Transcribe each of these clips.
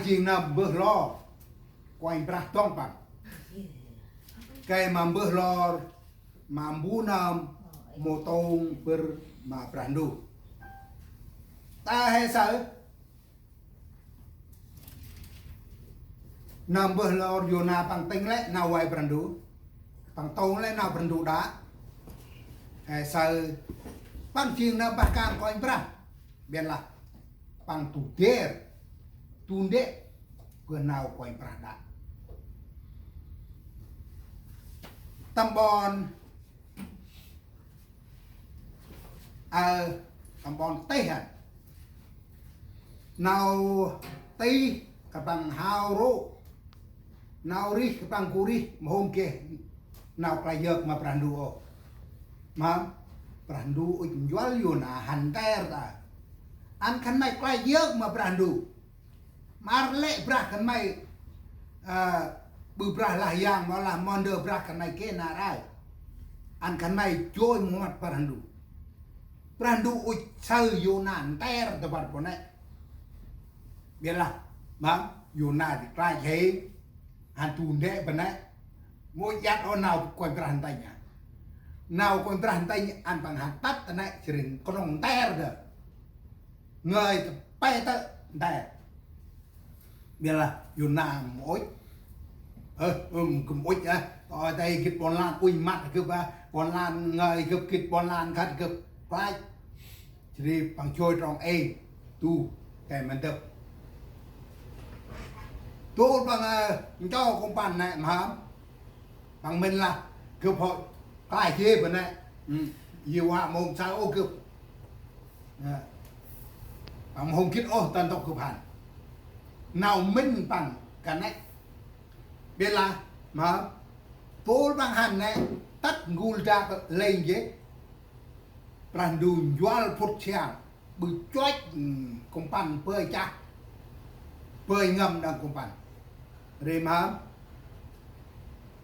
Chỉ nằm bơ lo quanh pra tông bằng cái mà bơ lo mà bu nam mô tông bơ mà brandu ta hay sao nằm bơ lo yona bằng tinh lẽ nào quay brandu bằng tông lẽ nào brandu đã hay sao bằng chiên nằm bạc can quanh pra biên là bằng tụ tiệt tunde vừa nào quanh Prada Tambon Tambon Tây hả nào Tây các bằng hào rô nào ri các bằng curi mohon ke nào cái giấc mà Prandu mà Prandu jual yuna hanter ta an kan mai cái giấc mà Prandu marle brak kan mai bư bra lah yang mà làm monder brak kan mai ke narai an kan mai joy muat Prandu uj sao yunan ter tebar pone biarlah bang yuna di trai he hantu de bene ngôi yat o nào coi berantainya nào coi berantainya an bang hatat này sering konong ter de người pe te ter biarlah yuna mỗi mỗi á ở đây kịch bón lan ui mặt cứ ba bón lan người cứ kịch bón lan khát cứ quay chỉ bằng trôi trong e tu cái mình được tu bằng cho công bàn này mà bằng mình là cứ hội cái kia bên này nhiều hạ mồm sao ô cứ bằng hồng kít ô tân tộc cứ bàn nào minh bằng cái này biết là mà phố bằng hành này tắt ngul ra lên dưới Prandu jual phút chàng bự choách công pan bơi cha bơi ngầm đang công pan rồi mà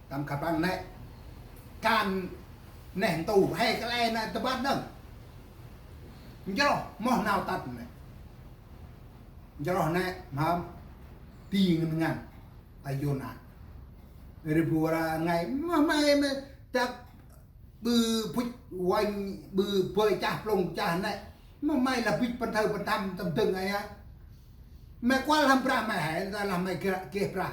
tầm khả bằng này can nền tù hay cái này này tập bắt đâu cho mỏ nào tắt này cho này mà tiền ngàn tại vô nạn rồi bùa ra ngày mà mày chắc bư phút quanh bư bơi chạp lông chả này mà mày là phút phần thơ phần thăm tầm từng này á mày qua làm ra mày hãy ra làm mày kia ra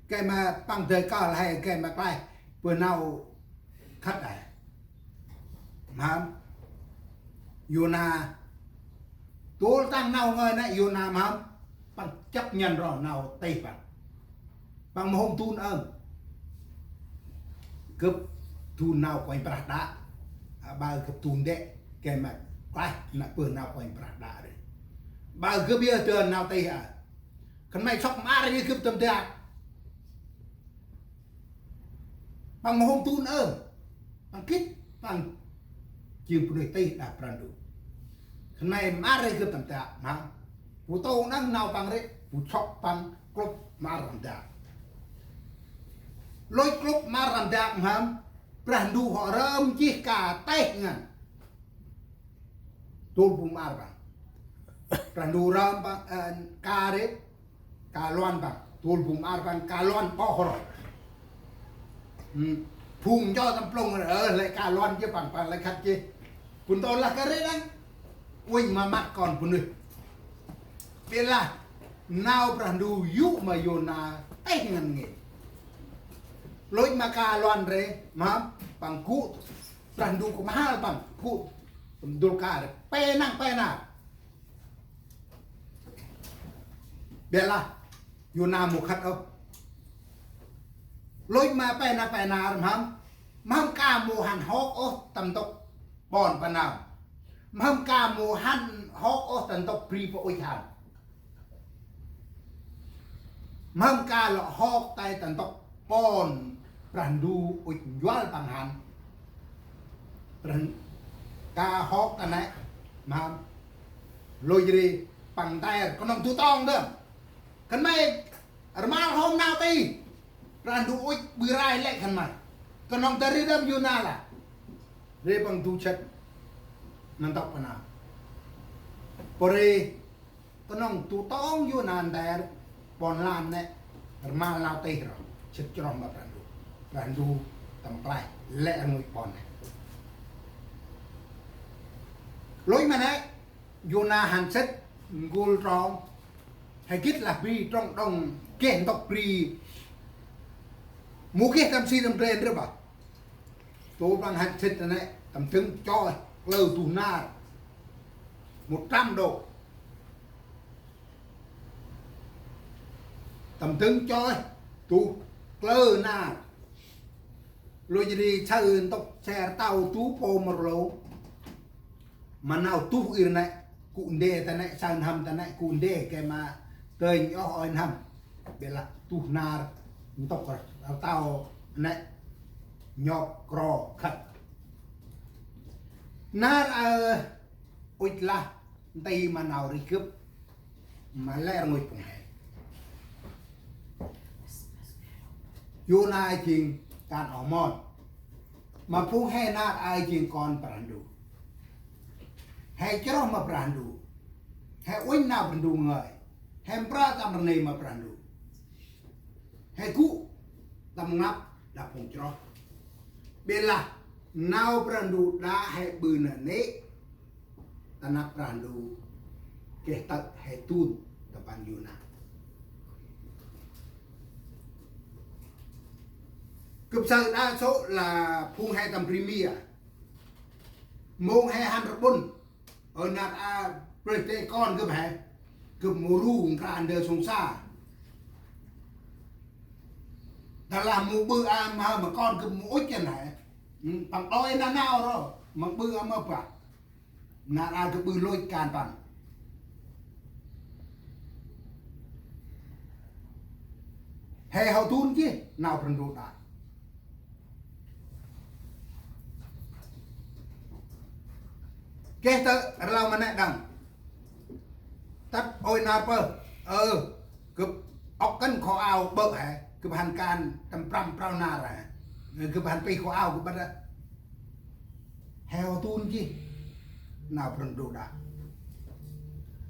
cái mà bằng thời cao là hay cái mà quay vừa nào khát này mà Yona tôi tăng nào người này Yona mà bằng chấp nhận rồi nào tây bằng một hôm tuôn ơn cấp tuôn nào quanh Prada bao cấp tuôn đệ cái mà quay là bữa nào quanh Prada đấy bao cấp bia tường nào tây à còn mày sọc má đi cấp tầm tệ bằng một hôm tuôn ơn bằng kít bằng chiều phụ nữ tây đã Prandu còn mày má đi cấp tầm tệ mà phụ tô năng nào bằng đấy phụ sọc bằng club má làm tệ lối club mà làm đẹp hả Prandu họ rơm chỉ cả tết ngàn tôi cũng mà bằng Prandu rơm bằng cả đấy cả loan bằng tôi cũng mà bằng cả loan có rồi phùng cho tầm plong lại cả loan chứ bằng lại khách chứ phun tôi là cái đấy đó ui mà mặt còn phun được biết là nào Prandu yu mà Yona tết ngàn nghề lối mà cả loan rồi mà bằng cụ Prandu cũng hai bằng cụ đồ cả đấy pe nào biết là Yona một khát không lối mà pe nào mà cả mùa hàn hốc ô tầm tộc bòn phần nào mà cả mùa hàn hốc ô tầm tộc pri po oi hàn mà cả lọ hốc tay tầm tộc bòn Prandu uj jual panghan ca hok ta này mà lôi đi bằng tay con ông tu tong đó cần mày mal hôm nào ti Prandu uj bự rai lại cần mày con ông ta đi đâm Yuna là đi bằng tu chết nằm tóc nào por con ông tu tong Yuna đây bon lan nè mal lao tây rồi chết cho mà brandu tầm plai lẹ ngồi bon này lối mà nè Yona hàng chất gul rong hay kết là pri trong đồng kén tộc pri mua cái tam si tam trên đó bà tôi bằng hàng chất này tầm trứng cho lơ tù na 100 độ tầm trứng cho tù lơ na rồi đi chơi tộc xe tàu tú po mà lỗ mà nào tú ir này cụ đề ta này sang hầm ta này cụ đề cái mà tơi nhỏ hỏi hầm để là tu na tộc rồi tao này nhọc cò khật na ôi là đây mà nào đi cướp mà lẽ ngồi cùng hè vô na chừng càn ở mòn mà phun hè na ai chừng còn brandu hay cho mà brandu hay ôi nào brandu người hay pra tam này mà brandu hay cụ tam ngap đã phun cho bên là nào brandu đã hay bự nè tanah brandu kehtat hay tun tapan Yona cấp sở đa số là phun hay tầm premier mông hay han rabun ở nát a prete con cấp hay cấp moru cả under sông sa ta làm một bữa mà con cấp mỗi chân này bằng đôi na nào rồi mà bữa mà phải nát a cấp bữa lôi can bằng hay hậu tun chứ nào phần đồ đại cái tớ lao mà nè đằng tắt ôi na pơ cứ ốc cân khó ao bợ hả cứ bàn can tầm pram prao na rồi cứ bàn pi khó ao cứ bắt ra heo tun chứ nào phần đồ đại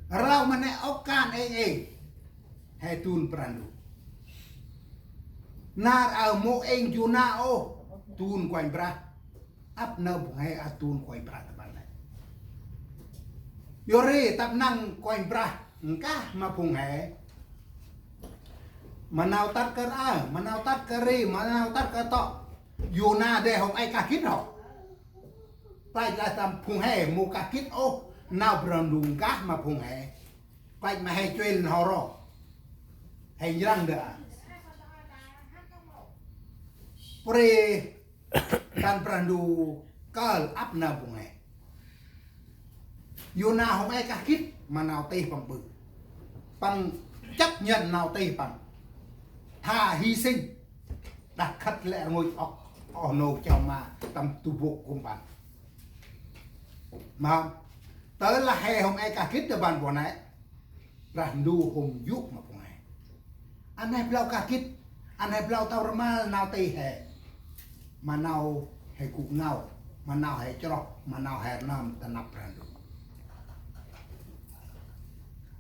lao mà nè ốc can hay tun prandu na ở mô anh Yona ô tun quanh bra áp nơ hay à tun quanh bra tập này yore tập năng quanh bra cá mà phùng hè mà nào tắt cái mà nào tắt cái ri mà nào tắt cái to Yona để không ai cả kít họ tại là tầm phùng hè mua cả kít ô nào bờn đùng cá mà phùng hè quanh mà hay chuyên họ rồi hay răng được pre tan prandu kal ap na bungai Yona không ai cả kít mà nào tây bằng bự bằng chấp nhận nào tây bằng thà hy sinh đặt khất lệ ngồi ở nô trong mà tầm tu bộ của bạn mà tới là hè không ai cả kít được bạn của này prandu hùng giúp mà bungai anh hay bao cả kít anh hay bao tao mà nào tây hè mà nào hay cụ ngao mà nào hay cho mà nào hay nam ta nạp brandu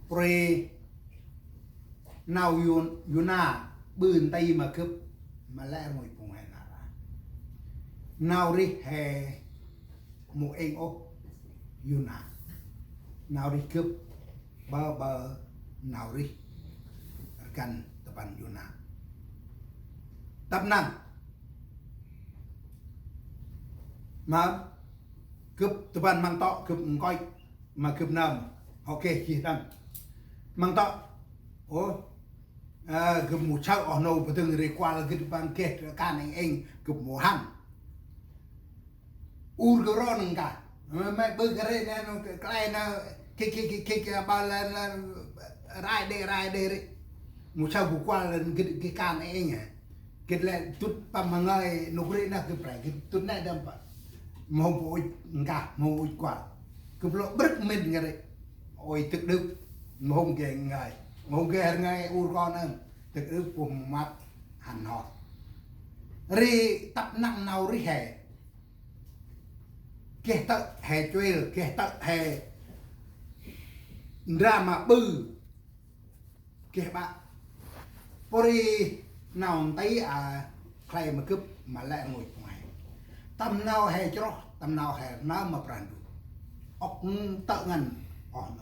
pre nào Yona bươn tay mà cướp mà lẽ ngồi cùng hay là nào đi hè một anh ô Yona nào đi cướp bờ nào đi gần tập ban Yona tập năng mà cướp tập ban mang tọ cướp coi mà cướp nằm ok chỉ đâm mang tọ cướp một cháu ở nâu và từng người qua là cướp ban kết can anh cướp một hăng cái ron nâng cả mẹ bơ cái này nó cái nó cái bao là rai đây đấy một cháu vừa qua là cái can anh à cái là chút bằng mà ngay nó cái là cái chút này đâm vào màu bụi cả màu bụi quả cứ lộ bứt mình cái đấy ôi thực đức mông kề ngày mông kề ngày u con em thực đức cùng mặt hẳn họ ri tập nặng nào ri hè kẻ tận hè chơi kẻ tận hè ra mà bư kẻ bạn Pori nào tay à khai mà cướp mà lại ngồi ngoài tâm nào hay cho tâm nào hay nó mà prandu ốc tự ngân on